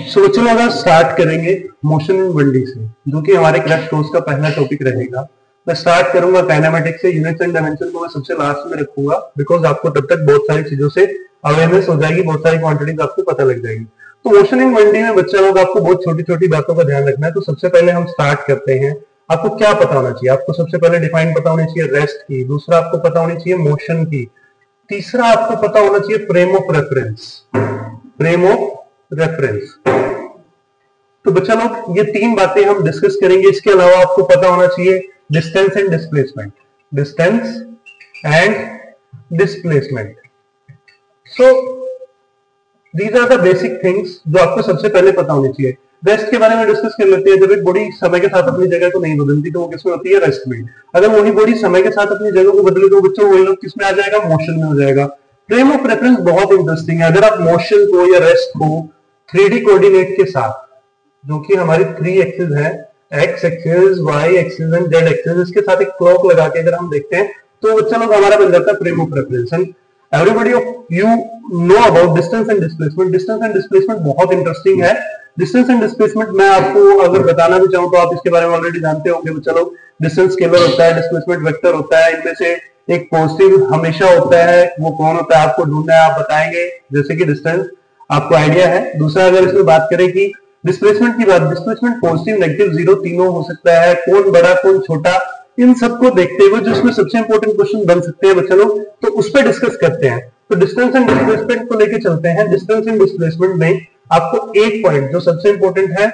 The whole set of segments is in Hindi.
सो बच्चों अगर स्टार्ट करेंगे मोशन इन 1D से, जो कि हमारे क्रैश कोर्स का पहला टॉपिक रहेगा। मैं स्टार्ट करूंगा काइनेमेटिक्स से। यूनिट्स एंड डायमेंशन को मैं सबसे लास्ट में रखूंगा, बिकॉज आपको तब तक बहुत सारी चीजों से अवेयरनेस हो जाएगी, बहुत सारी क्वांटिटीज आपको पता लग जाएगी। तो मोशन इन 1D में बच्चा लोग आपको बहुत छोटी छोटी बातों का ध्यान रखना है। तो सबसे पहले हम स्टार्ट करते हैं। आपको क्या पता होना चाहिए? आपको सबसे पहले डिफाइन पता होनी चाहिए रेस्ट की, दूसरा आपको पता होनी चाहिए मोशन की, तीसरा आपको पता होना चाहिए frame of reference. Frame of reference. तो बच्चा लोग ये तीन बातें हम डिस्कस करेंगे। इसके अलावा आपको पता होना चाहिए distance and displacement. Distance and displacement. So these are the basic things जो आपको सबसे पहले पता होनी चाहिए। रेस्ट के बारे में डिस्कस कर लेते हैं। जब एक बॉडी समय के साथ अपनी जगह को नहीं बदलती तो वो किसमें होती है? रेस्ट में। अगर वही बॉडी समय के साथ अपनी जगह को बदले तो बच्चों वही लोग किसमें आ जाएगा? मोशन में हो जाएगा। फ्रेम ऑफ रेफरेंस बहुत इंटरेस्टिंग है। अगर आप मोशन को या रेस्ट को 3D कोऑर्डिनेट के साथ, जो कि हमारी 3 एक्सिस है, x axis, y axis and z axis, इसके साथ एक क्लॉक लगा के अगर हम देखते हैं तो बच्चा लोग हमारा बन जाता है frame of reference. And everybody of you know about distance and displacement. Distance and displacement बहुत इंटरेस्टिंग है। डिस्टेंस एंड डिस्प्लेसमेंट मैं आपको अगर बताना भी चाहूं तो आप इसके बारे में ऑलरेडी जानते होंगे। बच्चा लोग डिस्टेंस स्केलर होता है, डिस्प्लेसमेंट वेक्टर होता है। इनमें से एक पॉजिटिव हमेशा होता है, वो कौन होता है आपको ढूंढना है, आप बताएंगे। जैसे कि डिस्टेंस आपको आइडिया है। दूसरा अगर इसमें बात करें कि डिस्प्लेसमेंट की बात, डिस्प्लेसमेंट पॉजिटिव नेगेटिव जीरो तीनों हो सकता है। कौन बड़ा कौन छोटा, इन सबको देखते हुए जो इसमें सबसे इंपॉर्टेंट क्वेश्चन बन सकते हैं बच्चा लोग, तो उस पर डिस्कस करते हैं। तो डिस्टेंस एंड डिस्प्लेसमेंट को लेके चलते हैं। डिस्टेंस एंड डिस्प्लेसमेंट में आपको एक पॉइंट जो सबसे इंपॉर्टेंट है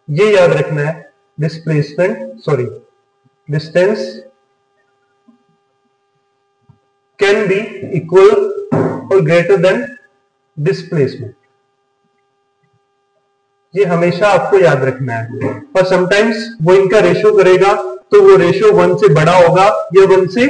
ये याद रखना है। डिस्टेंस कैन बी इक्वल और ग्रेटर देन डिस्प्लेसमेंट। ये हमेशा आपको याद रखना है। और समटाइम्स वो इनका रेशियो करेगा तो वो रेशियो 1 से बड़ा होगा या 1 से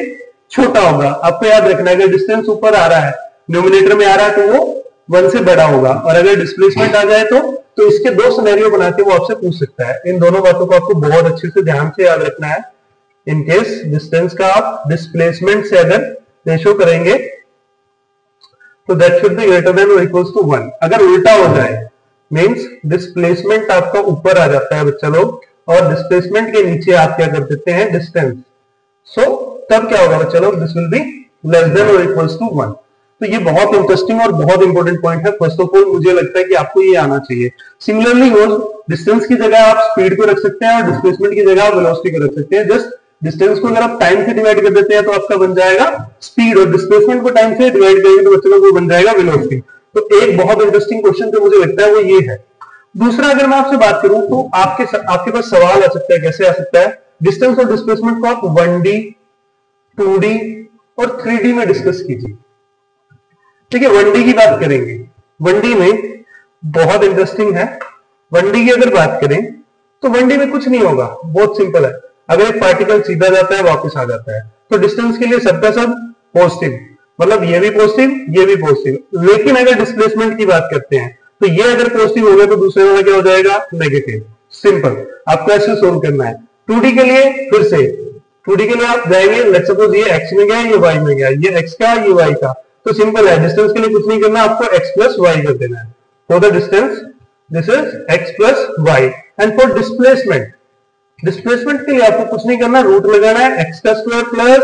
छोटा होगा। आपको याद रखना है, अगर डिस्टेंस ऊपर आ रहा है, न्यूमिनेटर में आ रहा है, तो वो 1 से बड़ा होगा। और अगर डिस्प्लेसमेंट आ जाए तो इसके दो सिनेरियो बना के वो आपसे पूछ सकता है। इन दोनों बातों को आपको बहुत अच्छे से ध्यान से याद रखना है। इन केस डिस्टेंस का आप डिस्प्लेसमेंट से अगर रेशियो करेंगे तो that should be greater than और इक्वल्स टू 1। अगर उल्टा हो जाए मीन्स डिस्प्लेसमेंट आपका ऊपर आ जाता है बच्चा लोग, और डिस्प्लेसमेंट के नीचे आप क्या कर देते हैं? डिस्टेंस। सो तब क्या होगा बच्चा लोग? This will be less than और इक्वल्स टू 1। तो ये बहुत इंटरेस्टिंग और बहुत इंपॉर्टेंट पॉइंट है। फर्स्ट ऑफ ऑल मुझे लगता है कि आपको ये आना चाहिए। सिमिलरली डिस्टेंस की जगह आप स्पीड को रख सकते हैं और डिस्प्लेसमेंट की जगह आप वेलोसिटी को रख सकते हैं। जस्ट डिस्टेंस को अगर आप टाइम से डिवाइड कर देते हैं तो आपका बन जाएगा स्पीड, और डिस्प्लेसमेंट को टाइम से डिवाइड करेंगे तो बच्चे लोग वो बन जाएगा वेलोसिटी। तो एक बहुत इंटरेस्टिंग क्वेश्चन जो मुझे लगता है वो ये है। दूसरा अगर मैं आपसे बात करूं तो आपके पास सवाल आ सकता है। कैसे आ सकता है? डिस्टेंस और डिस्प्लेसमेंट को आप 1D, 2D और 3D में डिस्कस कीजिए। ठीक है, 1D की बात करेंगे। 1D में बहुत इंटरेस्टिंग है। 1D की अगर बात करें तो 1D में कुछ नहीं होगा, बहुत सिंपल है। अगर एक पार्टिकल सीधा जाता है वापस आ जाता है तो डिस्टेंस के लिए सबका सब पॉजिटिव, मतलब ये भी पॉजिटिव ये भी पॉजिटिव। लेकिन अगर डिस्प्लेसमेंट की बात करते हैं तो ये अगर पॉजिटिव हो गया तो दूसरे वाला क्या हो जाएगा? नेगेटिव। सिंपल, आपको ऐसे सोल्व करना है। 2D के लिए फिर से 2D के लिए आप जाएंगे, लेट्स सपोज ये x में गया ये y में गया, ये x का ये y का, तो सिंपल है। डिस्टेंस के लिए कुछ नहीं करना, आपको x प्लस y कर देना है। For the distance this is x plus y। And for displacement, displacement के लिए आपको कुछ नहीं करना, रूट लगाना है, x का स्क्वायर प्लस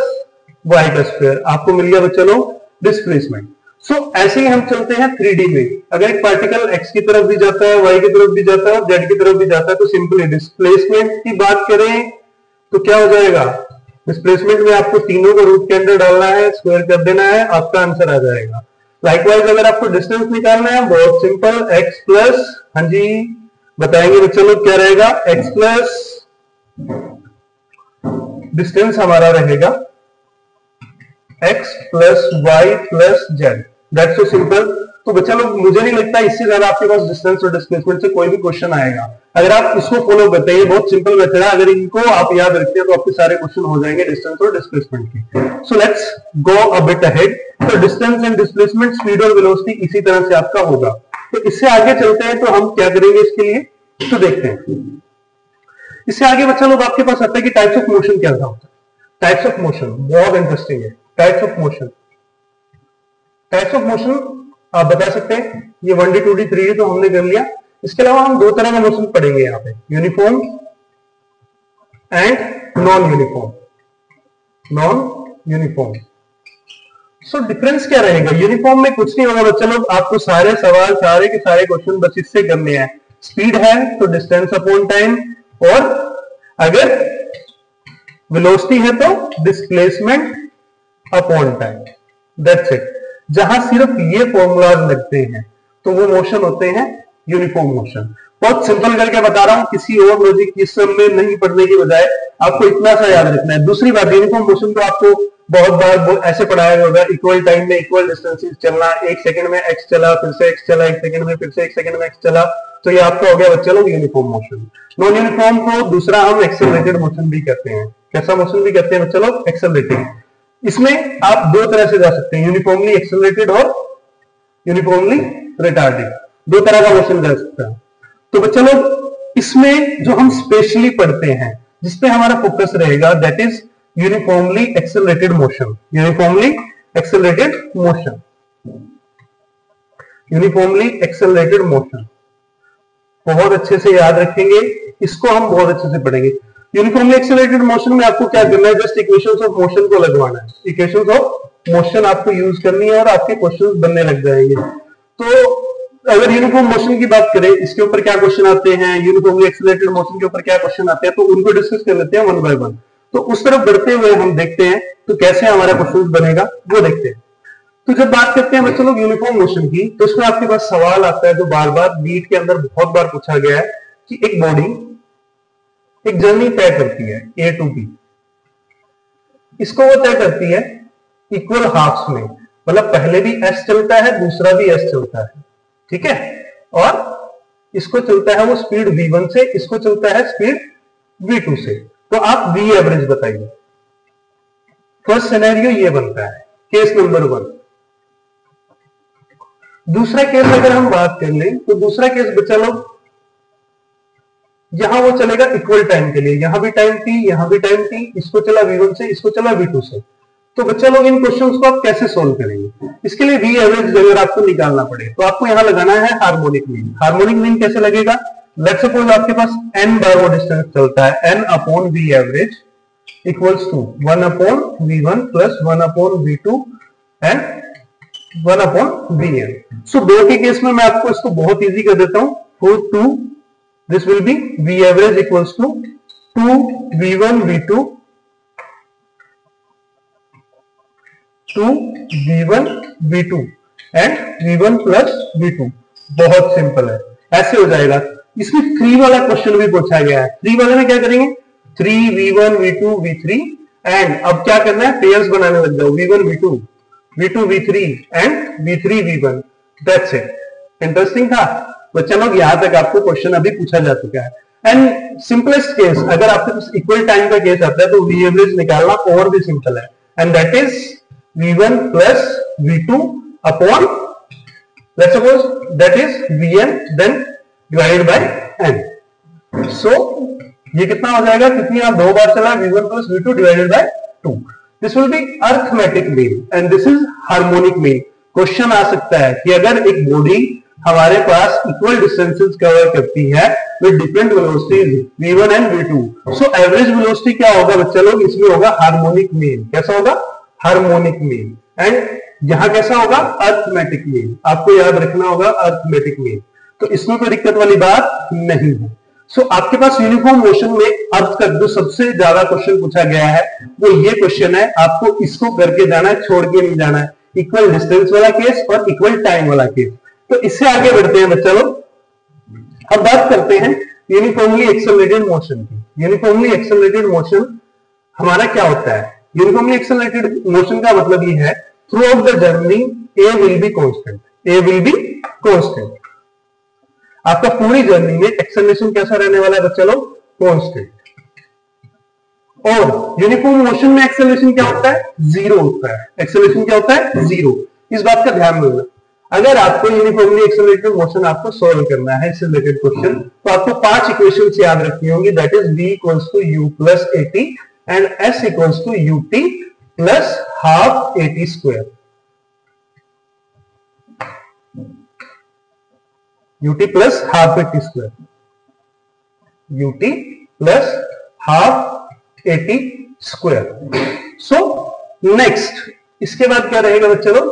y का स्क्वायर। आपको मिल गया बच्चा लोग डिस्प्लेसमेंट। सो ऐसे ही हम चलते हैं 3D में। अगर एक पार्टिकल x की तरफ भी जाता है, y की तरफ भी जाता है और z की तरफ भी जाता है तो सिंपली डिस्प्लेसमेंट की बात करें तो क्या हो जाएगा? डिस्प्लेसमेंट में आपको तीनों को रूट के अंदर डालना है, स्क्वायर कर देना है, आपका आंसर आ जाएगा। लाइकवाइज अगर आपको डिस्टेंस निकालना है, बहुत सिंपल, x प्लस, हाँ जी बताएंगे बच्चे लोग क्या रहेगा? x प्लस डिस्टेंस हमारा रहेगा x plus y plus z. That's so simple. तो बच्चा लोग मुझे नहीं लगता इससे ज्यादा आपके पास डिस्टेंस और डिस्प्लेसमेंट से कोई भी क्वेश्चन आएगा अगर आप इसको फॉलो करते हैं। ये बहुत सिंपल मेथड है, अगर इनको आप याद रखते हैं तो आपके सारे क्वेश्चन हो जाएंगे डिस्टेंस और डिस्प्लेसमेंट के। So let's go a bit ahead. तो डिस्टेंस एंड डिस्प्लेसमेंट, स्पीड और वेलोसिटी इसी तरह से आपका होगा। तो इससे आगे चलते हैं तो हम क्या करेंगे इसके लिए, तो देखते हैं। इससे आगे बच्चा लोग आपके पास आता है कि टाइप्स ऑफ मोशन क्या होता है। टाइप्स ऑफ मोशन बहुत इंटरेस्टिंग है। Types of motion, types of motion आप बता सकते हैं। ये 1D 2D 3D तो हमने कर लिया। इसके अलावा हम दो तरह का मोशन पढ़ेंगे यहाँ पे, uniform and non uniform. So difference क्या रहेगा? यूनिफॉर्म में कुछ नहीं होगा बच्चा लोग, आपको सारे सवाल सारे के सारे क्वेश्चन बस इससे करने हैं। स्पीड है तो डिस्टेंस अपॉन टाइम, और अगर वेलोसिटी है तो displacement upon time, that's it. जहां सिर्फ ये फॉर्मूला लगते हैं तो वो मोशन होते हैं यूनिफॉर्म मोशन। बहुत सिंपल करके बता रहा हूं, किसी और लॉजिक की सब में नहीं पढ़ने की बजाय आपको इतना सा याद रखना है। दूसरी बात, यूनिफॉर्म मोशन को आपको बहुत बार ऐसे पढ़ाया होगा, इक्वल टाइम में इक्वल डिस्टेंसेस चलना, 1 सेकंड में एक्स चला, फिर से एक्स चला, 1 सेकंड में, फिर से 1 सेकंड में एक्स चला, तो ये आपका हो गया बच्चा लोग यूनिफॉर्म मोशन। नॉन यूनिफॉर्म को दूसरा हम एक्सेलरेटेड मोशन भी कहते हैं। कैसा मोशन भी कहते हैं बच्चा लोग? एक्सेलरेटेड। इसमें आप दो तरह से जा सकते हैं, यूनिफॉर्मली एक्सेलरेटेड और यूनिफॉर्मली रिटार्डेड, दो तरह का मोशन जा सकता है। तो बच्चा लोग इसमें जो हम स्पेशली पढ़ते हैं, जिसपे हमारा फोकस रहेगा, that is uniformly accelerated motion. Uniformly accelerated motion, uniformly accelerated motion बहुत अच्छे से याद रखेंगे, इसको हम बहुत अच्छे से पढ़ेंगे। यूनिफॉर्मली एक्सेलरेटेड मोशन में आपको क्या करना है? जस्ट इक्वेशंस ऑफ मोशन को लगवाना है। इक्वेशंस ऑफ मोशन आपको यूज करनी है और आपके क्वेश्चंस बनने लग जाएंगे। तो अगर यूनिफॉर्म मोशन की बात करें, इसके ऊपर क्या क्वेश्चन आते हैं, यूनिफॉर्मली एक्सेलरेटेड मोशन के ऊपर क्या क्वेश्चन आते हैं, तो उनको डिस्कस कर लेते हैं वन बाय वन। तो उस तरफ बढ़ते हुए हम देखते हैं तो कैसे हमारा क्वेश्चन बनेगा वो देखते हैं। तो जब बात करते हैं बच्चों लोग यूनिफॉर्म मोशन की, तो इसमें आपके पास सवाल आता है जो बार बार नीट के अंदर बहुत बार पूछा गया है कि एक बॉडी एक जर्नी तय करती है ए टू बी, इसको वो तय करती है इक्वल हाफ्स में, मतलब पहले भी एस चलता है, दूसरा भी एस चलता है, ठीक है, और इसको चलता है वो स्पीड v1 से, इसको चलता है स्पीड v2 से। तो आप v एवरेज बताइए। फर्स्ट सिनेरियो ये बनता है, केस नंबर 1। दूसरा केस अगर हम बात कर लें तो दूसरा केस बच्चा लोग, यहां वो चलेगा इक्वल टाइम के लिए, यहां भी टाइम t, यहां भी टाइम t, इसको चला v1 से, इसको चला v2 से। तो बच्चा लोग इन क्वेश्चंस को आप कैसे सोल्व करेंगे? इसके लिए v एवरेज अगर आपको निकालना पड़े तो आपको यहां लगाना है हार्मोनिक मीन। हार्मोनिक मीन कैसे लगेगा? लेट्स सपोज आपके पास n बार वो डिस्टेंस चलता है, n upon v average equals to 1 upon v1 plus 1 upon v2 and 1 upon vn। So दो के केस में मैं आपको इसको बहुत इजी कर देता हूं। For 2 this will be v average equals to 2 v1 v2 2 v1 v2 and v1 plus v2। बहुत सिंपल है, ऐसे हो जाएगा। इसमें 3 वाला क्वेश्चन भी पूछा गया है। 3 वाले में क्या करेंगे? 3 v1 v2 v3 एंड अब क्या करना है? पेयर्स बनाने लग जाओ, v1 v2 v2 v3 and v3 v1। That's it. Interesting था बच्चा लोग, यहां तक आपको क्वेश्चन अभी पूछा जा चुका है। एंड सिंपलेस्ट केस, अगर आपके पास इक्वल टाइम का केस आता है तो v एवरेज निकालना और भी सिंपल है, and that is v1 plus v2 upon, let's suppose that is vn, then divided by n. So ये कितना हो जाएगा? कितनी आप दो बार चला, v1 plus v2 divided by 2. This will be arithmetic mean and this is harmonic mean. Question आ सकता है कि अगर एक बॉडी हमारे पास इक्वल डिस्टेंसेस कवर करती है with different velocities v1 and v2, so average velocity क्या होगा बच्चा लोग? इसमें होगा हार्मोनिक मीन। कैसा होगा? Harmonic mean. एंड यहां कैसा होगा? Arithmetic mean. आपको याद रखना होगा अर्थमेटिक मीन। तो इसमें कोई दिक्कत वाली बात नहीं है। सो आपके पास यूनिफॉर्म मोशन में अर्थ का जो सबसे ज्यादा क्वेश्चन पूछा गया है वो ये क्वेश्चन है, आपको इसको करके जाना है, छोड़ के नहीं जाना है। इक्वल डिस्टेंस वाला केस और इक्वल टाइम वाला केस। तो इससे आगे बढ़ते हैं बच्चा लोग। अब बात करते हैं यूनिफॉर्मली एक्सेलरेटेड मोशन की। यूनिफॉर्मली एक्सेलरेटेड मोशन हमारा क्या होता है? यूनिफॉर्मली एक्सेलरेटेड मोशन का मतलब ये है, through out the journey A will be constant. A will be constant. आपका पूरी जर्नी में एक्सेलरेशन कैसा रहने वाला है बच्चा लोग? कांस्टेंट। और यूनिफॉर्म मोशन में एक्सेलरेशन क्या होता है? जीरो होता है। एक्सेलरेशन क्या होता है? जीरो। इस बात का ध्यान रखना। अगर आपको यूनिफॉर्मली एक्सेलरेटेड मोशन आपको सोल्व करना है इससे रिलेटेड क्वेश्चन, तो आपको 5 इक्वेशंस याद रखनी होंगी। That is v equals to u plus at and s equals to ut plus half at square। ut plus half at square, ut plus half at square. So next इसके बाद क्या रहेगा बच्चों लोग,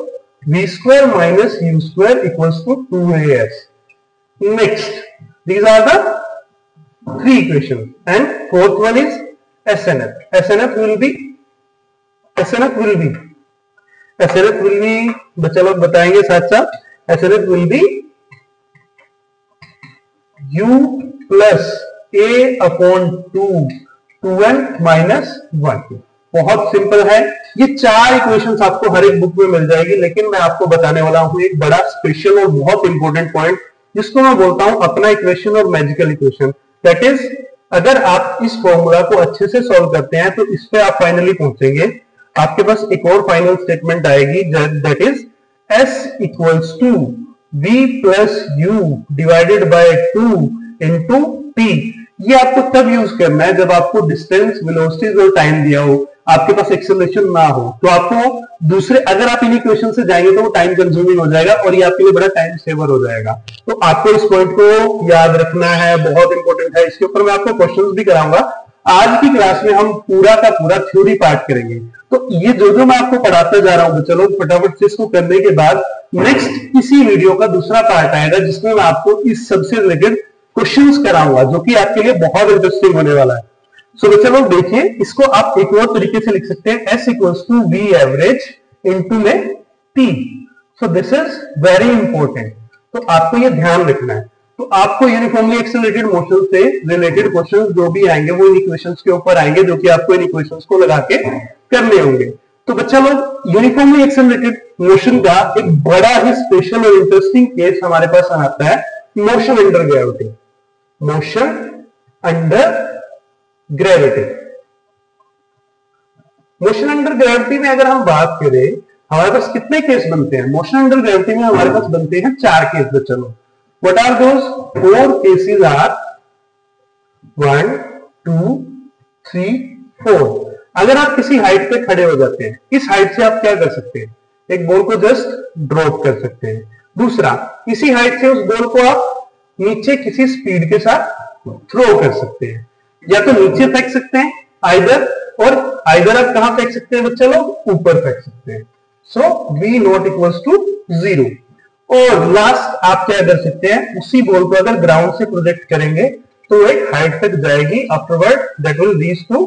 v square minus u square equals to 2as। Next these are the three equations and fourth one is SNF. SNF will be बच्चा लोग बताएंगे साथ साथ, SNF will be u plus a upon 2n minus 1। बहुत सिंपल है, ये चार इक्वेशंस आपको हर एक बुक में मिल जाएगी, लेकिन मैं आपको बताने वाला हूं एक बड़ा स्पेशल और बहुत इंपॉर्टेंट पॉइंट, जिसको मैं बोलता हूं अपना इक्वेशन और मैजिकल इक्वेशन। दैट इज, अगर आप इस फॉर्मूला को अच्छे से सॉल्व करते हैं तो इस पे आप फाइनली पहुंचेंगे। आपके पास एक और फाइनल स्टेटमेंट आएगी, that is s equals to v plus u divided by 2 into t। ये आपको तब यूज करना है जब आपको डिस्टेंस, वेलोसिटीज और टाइम दिया हो, आपके पास एक्सेलरेशन ना हो, तो आपको दूसरे, अगर आप इन इक्वेशन से जाएंगे तो वो टाइम कंज्यूमिंग हो जाएगा और ये आपके लिए बड़ा टाइम सेवर हो जाएगा। तो आपको इस पॉइंट को याद रखना है, बहुत इंपॉर्टेंट है। इसके ऊपर मैं आपको क्वेश्चंस भी कराऊंगा। आज की क्लास में हम पूरा का पूरा थ्योरी पार्ट करेंगे। तो ये जो मैं आपको पढ़ाते जा रहा हूं, चलो फटाफट से इसको करने के बाद नेक्स्ट इसी वीडियो का दूसरा पार्ट आएगा, जिसमें मैं आपको इस सबसे रिलेटेड क्वेश्चंस कराऊंगा, जो कि आपके लिए बहुत इंटरेस्टिंग होने वाला है। सो बच्चे लोग देखिए, इसको आप एक और तरीके से लिख सकते हैं, s equals to v average into में t। So this is very important, तो आपको ये ध्यान रखना है। तो आपको यूनिफॉर्मली एक्सेलरेटेड मोशन से रिलेटेड क्वेश्चंस जो भी आएंगे वो इन इक्वेशंस के ऊपर आएंगे, जो कि आपको इन इक्वेशंस को लगा के करने होंगे। तो बच्चा लोग, यूनिफॉर्मली एक्सेलरेटेड मोशन का एक बड़ा ही स्पेशल और इंटरेस्टिंग केस हमारे पास आता है, motion under gravity. Motion under gravity, motion under gravity में अगर हम बात करें, हमारे पास कितने केस बनते हैं? मोशन अंडर ग्रेविटी में हमारे पास बनते हैं 4 केस बच्चों। What are those 4 cases? Are 1 2 3 4। अगर आप किसी हाइट पे खड़े हो जाते हैं, इस हाइट से आप क्या कर सकते हैं? एक बॉल को जस्ट ड्रॉप कर सकते हैं। दूसरा, इसी हाइट से उस बॉल को आप नीचे किसी स्पीड के साथ थ्रो कर सकते हैं, या तो नीचे फेंक सकते हैं आइदर, और आइदर आप कहां फेंक सकते हैं बच्चा लोग? ऊपर फेंक सकते हैं। सो v नॉट इक्वल्स टू 0। और लास्ट आप क्या कर सकते हैं, उसी बॉल को अगर ग्राउंड से प्रोजेक्ट करेंगे तो एक हाइट तक जाएगी, afterward that will reach to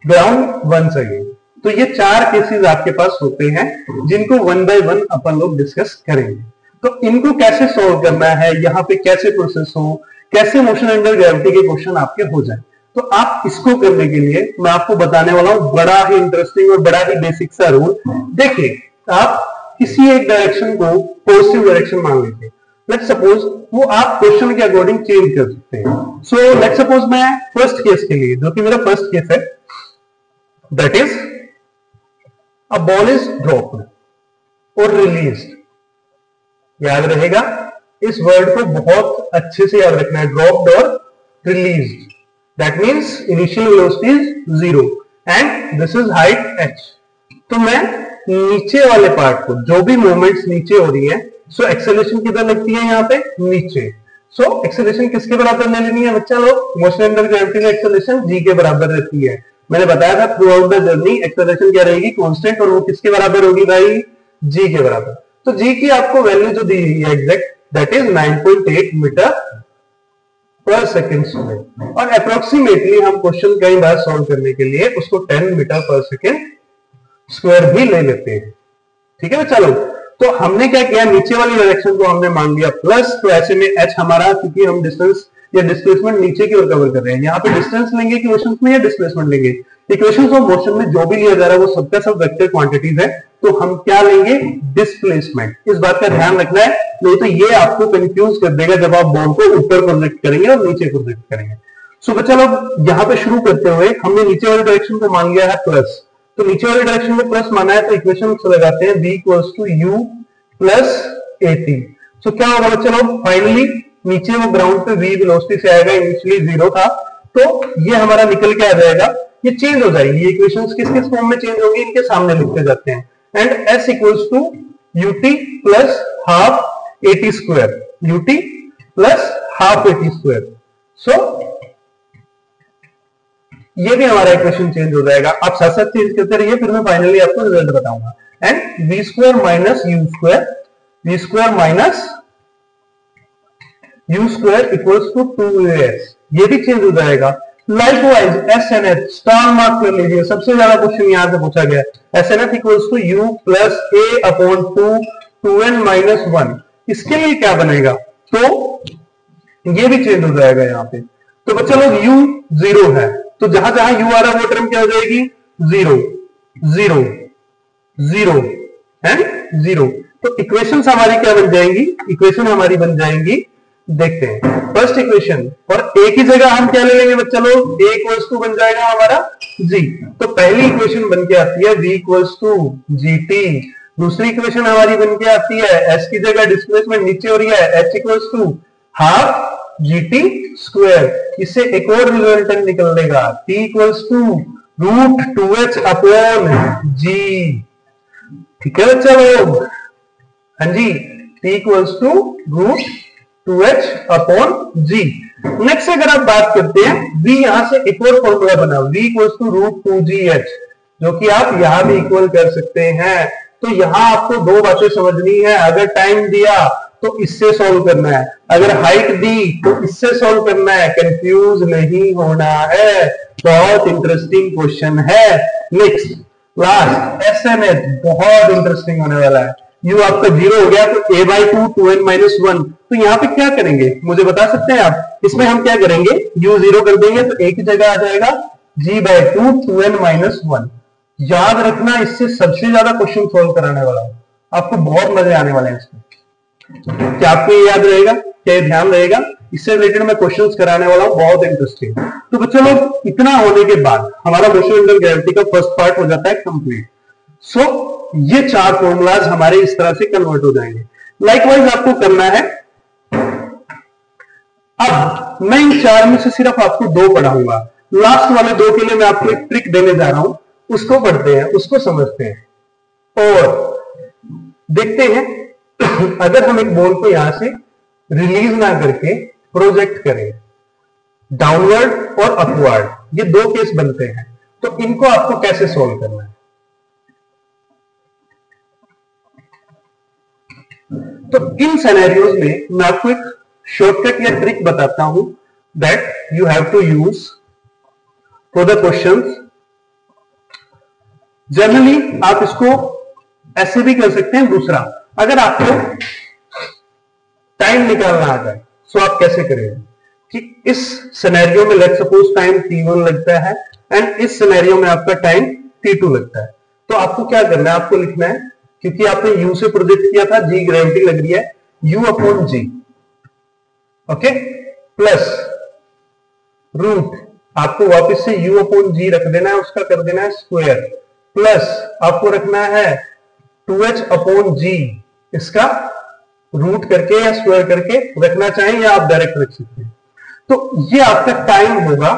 ground once again. तो ये 4 केसेस आपके पास होते हैं, जिनको 1 बाय 1 अपन लोग डिस्कस करेंगे। तो इनको कैसे सॉल्व करना है, यहाँ पे कैसे प्रोसेस हो, कैसे मोशन अंडर ग्रेविटी के क्वेश्चन आपके हो जाए, तो आप इसको करने के लिए मैं आपको बताने वाला हूं बड़ा ही इंटरेस्टिंग और बड़ा ही बेसिक सा रूल। देखिए, आप किसी एक डायरेक्शन को पॉजिटिव डायरेक्शन मान लीजिए, लेट्स सपोज वो आप क्वेश्चन के अकॉर्डिंग चेंज कर सकते हैं। सो लेट्स सपोज मैं फर्स्ट केस के लिए, जो कि मेरा फर्स्ट केस है, that is a ball is dropped और रिलीज्ड। याद रहेगा, इस वर्ड को बहुत अच्छे से याद रखना है, ड्रॉप्ड और released. That means initial velocity is 0 and this is height h। तो मैं नीचे वाले पार्ट को, जो भी मूवमेंट्स नीचे हो रही है, सो एक्सेलरेशन किधर लगती है? यहाँ पे नीचे। सो एक्सेलरेशन किसके बराबर ले लेनी है बच्चा लोग? मोशन अंडर ग्रेविटी में एक्सेलरेशन g के बराबर रहती है। मैंने बताया था through out the journey acceleration क्या रहेगी? कांस्टेंट, और वो किसके बराबर होगी भाई? g के बराबर। तो g की आपको वैल्यू जो दी है एग्जैक्ट, दैट इज 9.8 मीटर पर सेकेंड स्क्वायर। और अप्रोक्सीमेटली हम क्वेश्चन कई बार सॉल्व करने के लिए उसको 10 मीटर पर सेकेंड स्क्वायर भी ले लेते हैं। ठीक है, चलो। तो हमने क्या किया, नीचे वाली डायरेक्शन को हमने मान लिया प्लस, तो ऐसे में h हमारा, क्योंकि हम डिस्टेंस या डिस्प्लेसमेंट नीचे की ओर कवर कर रहे हैं, यहाँ पे डिस्टेंस लेंगे इक्वेशंस में या डिस्प्लेसमेंट लेंगे? इक्वेशंस ऑफ मोशन में जो भी लिया जा रहा है वो सबका सब वेक्टर क्वांटिटीज है, तो हम क्या लेंगे? डिस्प्लेसमेंट। इस बात का ध्यान रखना है, नहीं तो ये आपको कंफ्यूज कर देगा जब आप बॉल को ऊपर प्रोजेक्ट करेंगे और नीचे प्रोजेक्ट करेंगे। सो बच्चा लोग, यहाँ पे शुरू करते हुए हमने नीचे वाली डायरेक्शन को मान लिया है प्लस, तो नीचे वाली डायरेक्शन में प्लस माना है, तो इक्वेशन लगाते हैं v equals to u plus at। So क्या होगा बच्चा लोग? फाइनली नीचे वो ग्राउंड पे v वेलोसिटी से आएगा, इनिशियली 0 था, तो ये हमारा निकल के आ जाएगा, ये चेंज हो जाएगी। ये इक्वेशंस किस किस फॉर्म में चेंज होंगी, इनके सामने लिखते जाते हैं। And s equals to ut plus half at square, ut plus half A T square. So ये भी हमारा इक्वेशन चेंज हो जाएगा। आप साथ साथ चेंज करते रहिए, फिर मैं फाइनली आपको रिजल्ट बताऊंगा। And v square minus u square, v square minus u square equals to 2as, ये भी चेंज हो जाएगा। Likewise s n h star mark कर लीजिए, सबसे ज्यादा क्वेश्चन यहां से पूछा गया। S n h equals to u plus a upon 2n minus 1, इसके लिए क्या बनेगा? तो ये भी चेंज हो जाएगा यहाँ पे। तो बच्चा लोग u 0 है, तो जहां जहां u आ रहा है वो टर्म क्या हो जाएगी? 0 0 0 एंड 0। तो इक्वेशंस हमारी क्या बन जाएंगी? इक्वेशन हमारी बन जाएंगी, देखते हैं फर्स्ट इक्वेशन, और एक ही जगह हम क्या ले लेंगे बच्चा लोग? a इक्वल्स टू बन जाएगा हमारा g। तो पहली इक्वेशन बन के आती है v इक्वल्स टू gt। दूसरी इक्वेशन हमारी बन के आती है s की जगह डिस्प्लेसमेंट नीचे हो रही है, h equals to half gt square. इससे एक और रिजल्टेंट निकलेगा t equals to root 2h upon g। ठीक है बच्चा लोग? हाँ जी, t equals to root 2h upon g। Next अगर आप बात करते हैं, v यहां से एक और फॉर्मूला बना, v equals to root 2gh, जो कि आप यहां भी इक्वल कर सकते हैं। तो यहां आपको दो बातें समझनी है। अगर टाइम दिया तो इससे सॉल्व करना है, अगर हाइट दी तो इससे सॉल्व करना है, कंफ्यूज नहीं होना है। बहुत इंटरेस्टिंग क्वेश्चन है। नेक्स्ट लास्ट एसएनएच, बहुत इंटरेस्टिंग होने वाला है। u आपका 0 हो गया तो a बाई 2 2n माइनस 1, तो यहाँ पे क्या करेंगे मुझे बता सकते हैं आप? इसमें हम क्या करेंगे? u 0 कर देंगे तो एक ही जगह आ जाएगा g बाई 2 2n माइनस 1। याद रखना, इससे सबसे ज्यादा क्वेश्चन सॉल्व कराने वाला हूं, आपको बहुत मजे आने वाले हैं इसमें। क्या आपको ये याद रहेगा? क्या ये ध्यान रहेगा? इससे रिलेटेड मैं क्वेश्चंस कराने वाला हूं, बहुत इंटरेस्टिंग। तो बच्चों लोग, इतना होने के बाद हमारा मोशन अंडर ग्रेविटी का फर्स्ट पार्ट हो जाता है कंप्लीट। सो ये चार फॉर्मूलाज हमारे इस तरह से कन्वर्ट हो जाएंगे। लाइकवाइज आपको करना है, अब मैं इन चार में से सिर्फ आपको दो पढ़ाऊंगा। लास्ट वाले दो के लिए मैं आपको एक ट्रिक देने जा रहा हूं, उसको पढ़ते हैं, उसको समझते हैं और देखते हैं अगर हम एक बॉल को यहां से रिलीज ना करके प्रोजेक्ट करें डाउनवर्ड और अपवर्ड, ये दो केस बनते हैं, तो इनको आपको कैसे सॉल्व करना है। तो इन सिनेरियोज में मैं आपको एक शॉर्टकट या ट्रिक बताता हूं that you have to use for the questions. Generally आप इसको ऐसे भी कर सकते हैं। दूसरा, अगर आपको टाइम निकालना आ जाए तो आप कैसे करेंगे कि इस सिनेरियो में लेट्स सपोज टाइम t1 लगता है एंड इस सिनेरियो में आपका टाइम t2 लगता है। तो आपको क्या करना है? आपको लिखना है, क्योंकि आपने u से प्रोजेक्ट किया था, g ग्रेविटी लग रही है, u upon g, okay, plus root, आपको वापस से u अपॉन g रख देना है, उसका कर देना है स्क्वायर, प्लस आपको रखना है 2h अपॉन g, इसका रूट करके या स्क्वायर करके रखना चाहिए या आप डायरेक्ट रख सकते हैं। तो ये आपका टाइम होगा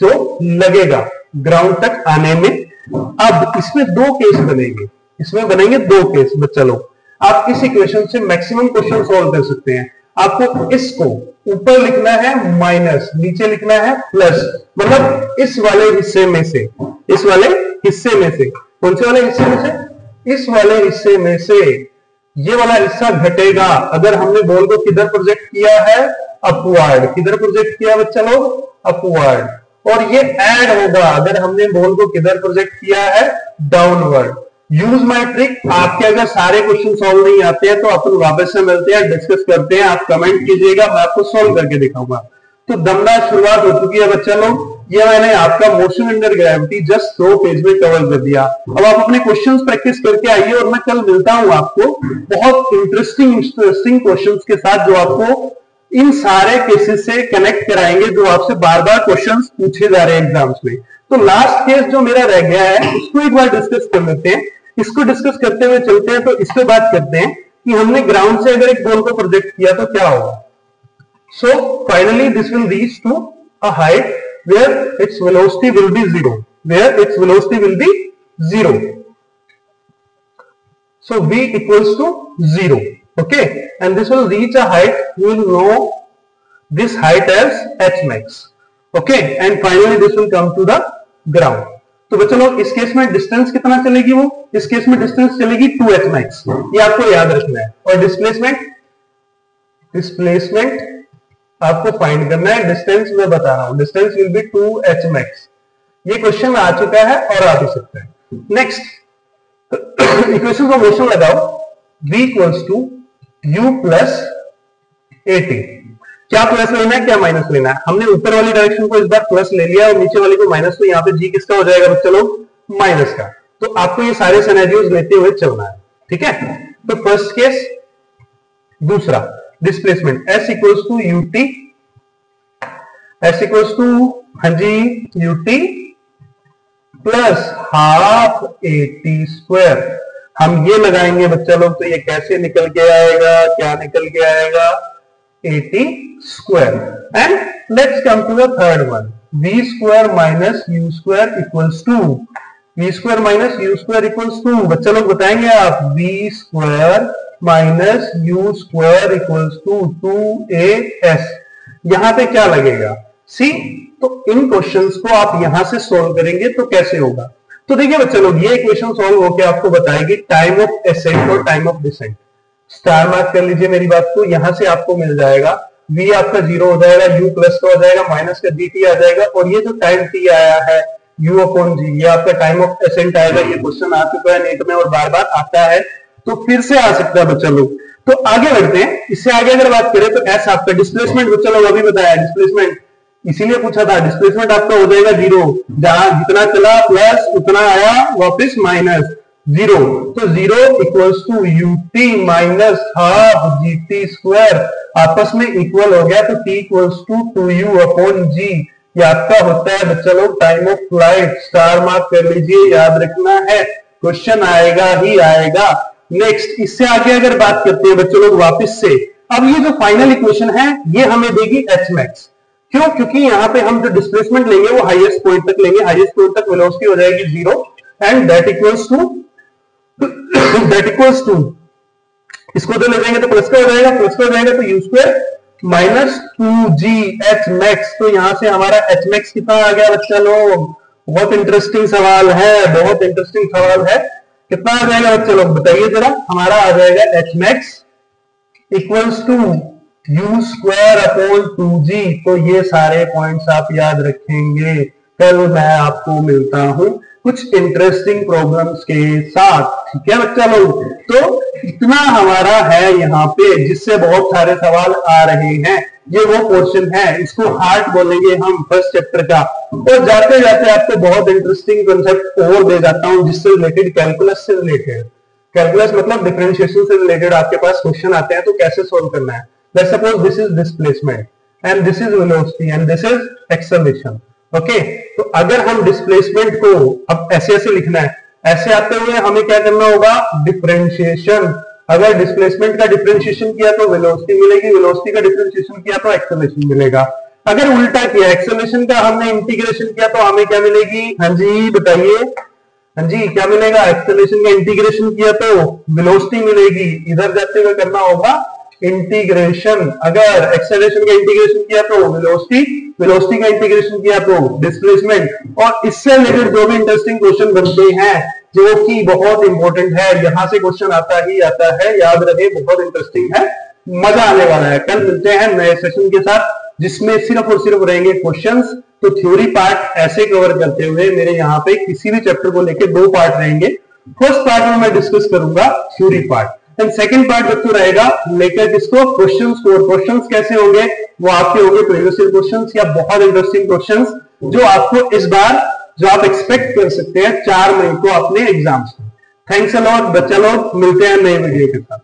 जो लगेगा ग्राउंड तक आने में। अब इसमें दो केस बनेंगे, इसमें बनेंगे दो केस बच्चा लोग। आप इस इक्वेशन से मैक्सिमम क्वेश्चन सॉल्व कर सकते हैं। आपको इसको ऊपर लिखना है माइनस, नीचे लिखना है प्लस, मतलब इस वाले हिस्से में से, इस वाले हिस्से में से, कौन से वाले हिस्से में से? इस वाले हिस्से में से ये वाला हिस्सा घटेगा अगर हमने बॉल को किधर प्रोजेक्ट किया है? अपवर्ड। किधर प्रोजेक्ट किया बच्चा लोग? अपवर्ड। और ये ऐड होगा अगर हमने बॉल को किधर प्रोजेक्ट किया है? डाउनवर्ड। Use my trick. आपके अगर सारे क्वेश्चन सॉल्व नहीं आते हैं तो अपन वापस से मिलते हैं, डिस्कस करते हैं, आप कमेंट कीजिएगा, मैं आपको सॉल्व करके दिखाऊंगा। तो दमदार शुरुआत हो चुकी है बच्चा लोग। ये मैंने आपका motion under gravity just 2 page में कवर कर दिया। अब आप अपने क्वेश्चंस प्रैक्टिस करके आइए और मैं कल मिलता हूं आपको बहुत इंटरेस्टिंग क्वेश्चंस के साथ, जो आपको इन सारे केसेस से कनेक्ट कराएंगे जो आपसे बार बार क्वेश्चंस पूछे जा रहे हैं एग्जाम्स में। तो लास्ट केस जो मेरा रह गया है उसको एक बार डिस्कस कर लेते हैं। इसको डिस्कस करते हुए चलते हैं। तो इस पे बात करते हैं कि हमने ग्राउंड से अगर एक बॉल को प्रोजेक्ट किया तो क्या होगा। So finally this will reach to a height where its velocity will be 0, where its velocity will be 0. So v equals to 0, okay, and this will reach a height, we will know this height as h max. Okay, and finally this will come to the ground. तो बच्चों लोग इस केस में डिस्टेंस कितना चलेगी, वो इस केस में डिस्टेंस चलेगी 2h max, ये आपको याद रखना है। और डिस्प्लेसमेंट आपको फाइंड करना है। डिस्टेंस मैं बता रहा हूं, distance will be 2h max। ये क्वेश्चन आ चुका है और आ भी सकता है। नेक्स्ट इक्वेशन का मोशन लगाओ, v equals to u plus at। क्या प्लस लेना है क्या माइनस लेना है? हमने ऊपर वाली डायरेक्शन को इस बार प्लस ले लिया और नीचे वाली को माइनस, तो यहाँ पे जी किसका हो जाएगा बच्चों लोग? माइनस का। तो आपको ये सारे सिनेरियोज लेते हुए चलना है, ठीक है। तो फर्स्ट केस, दूसरा displacement s equals to ut, s equals to हाँ जी ut plus half at square. हम ये लगाएंगे बच्चा लोग, तो ये कैसे निकल के आएगा, क्या निकल के आएगा? at square. And let's come to the third one, v square minus u square equals to, v square minus u square equals to, बच्चा लोग बताएंगे आप, v square minus u square equals to 2as। यहां पे क्या लगेगा? सी, तो इन क्वेश्चंस को आप यहां से सॉल्व करेंगे तो कैसे होगा? तो देखिए बच्चा लोग, ये इक्वेशन सॉल्व होकर आपको बताएगी टाइम ऑफ एसेंट और time of descent. Star mark कर लीजिए मेरी बात को, यहां से आपको मिल जाएगा v आपका 0 हो जाएगा, u प्लस का हो जाएगा, माइनस का dt आ जाएगा, और ये जो टाइम t आया है u अपॉन g, ये आपका टाइम ऑफ एसेंट आएगा। ये क्वेश्चन आ चुका है नेट में और बार बार आता है, तो फिर से आ सकता है बच्चा लोग। तो आगे बढ़ते हैं, इससे आगे अगर बात करें तो s आपका डिस्प्लेसमेंट, बच्चा लोग अभी बताया डिस्प्लेसमेंट, इसीलिए पूछा था, डिस्प्लेसमेंट आपका हो जाएगा 0, जहां जितना चला प्लस उतना आया वापस माइनस 0। तो 0 equals to ut minus half gt square, आपस में इक्वल हो गया, तो t equals to 2u upon g। ये आपका होता है बच्चा लोग time of flight. Star mark कर लीजिए, याद रखना है, क्वेश्चन आएगा ही आएगा। नेक्स्ट, इससे आगे अगर बात करते हैं बच्चों लोग वापस से, अब ये जो फाइनल इक्वेशन है ये हमें देगी h max। क्यों? क्योंकि यहाँ पे हम जो डिस्प्लेसमेंट लेंगे वो हाईएस्ट पॉइंट तक लेंगे, हाईएस्ट पॉइंट तक वेलोसिटी हो जाएगी 0, एंड दैट इक्वल्स टू इसको तो ले जाएंगे तो प्लस का हो जाएगा, प्लस का हो जाएगा तो u square minus 2g h max। तो यहां से हमारा h max कितना आ गया बच्चा लोग? बहुत इंटरेस्टिंग सवाल है, बहुत इंटरेस्टिंग सवाल है। कितना आ जाएगा बच्चा लोग बताइए जरा? हमारा आ जाएगा h max equals to u square upon 2g। तो ये सारे पॉइंट्स आप याद रखेंगे। कल मैं आपको मिलता हूं कुछ इंटरेस्टिंग प्रॉब्लम्स के साथ, ठीक है बच्चा लोग? तो इतना हमारा है यहाँ पे, जिससे बहुत सारे सवाल आ रहे हैं। ये वो पोर्शन है, इसको हार्ट बोलेंगे हम फर्स्ट चैप्टर का। और जाते जाते आपको बहुत इंटरेस्टिंग कंसेप्ट और दे जाता हूं, जिससे रिलेटेड कैलकुलस से रिलेटेड, कैलकुलस मतलब डिफरेंशिएशन से रिलेटेड आपके पास क्वेश्चन आते हैं, तो कैसे सोल्व करना है। Let's suppose this is displacement and this is velocity and this is acceleration. Okay, तो अगर हम डिस्प्लेसमेंट को अब ऐसे ऐसे लिखना है, ऐसे आते हुए हमें क्या करना होगा? डिफरेंशिएशन। अगर डिस्प्लेसमेंट का डिफरेंशिएशन किया तो वेलोसिटी मिलेगी, वेलोसिटी का डिफरेंशिएशन किया तो एक्सेलरेशन मिलेगा। अगर उल्टा किया, एक्सेलरेशन का हमने इंटीग्रेशन किया तो हमें क्या मिलेगी? हाँ जी बताइए, हाँ जी क्या मिलेगा? एक्सेलरेशन का इंटीग्रेशन किया तो वेलोसिटी मिलेगी, इधर जाते हुए करना होगा इंटीग्रेशन। अगर एक्सेलरेशन का इंटीग्रेशन किया तो वेलोसिटी, वेलोसिटी का इंटीग्रेशन किया तो डिस्प्लेसमेंट। और इससे रिलेटेड जो भी इंटरेस्टिंग क्वेश्चन बनते हैं जो कि बहुत इंपॉर्टेंट है, यहां से क्वेश्चन आता ही आता है, याद रहे, बहुत इंटरेस्टिंग है, मजा आने वाला है। कल मिलते हैं नए सेशन के साथ, जिसमें सिर्फ और सिर्फ रहेंगे क्वेश्चंस। तो थ्योरी पार्ट ऐसे कवर करते हुए मेरे यहाँ पे किसी भी चैप्टर को लेके 2 पार्ट रहेंगे। फर्स्ट पार्ट में मैं डिस्कस करूंगा theory part, and second part बच्चों रहेगा लेकर किसको? क्वेश्चंस को। और क्वेश्चंस कैसे होंगे? वो आपके होंगे प्रीवियस ईयर क्वेश्चंस या बहुत इंटरेस्टिंग क्वेश्चंस जो आपको इस बार जो आप एक्सपेक्ट कर सकते हैं 4 मई को अपने एग्जाम्स में। थैंक्स अ लॉट बच्चा लोग, मिलते हैं नए वीडियो के साथ।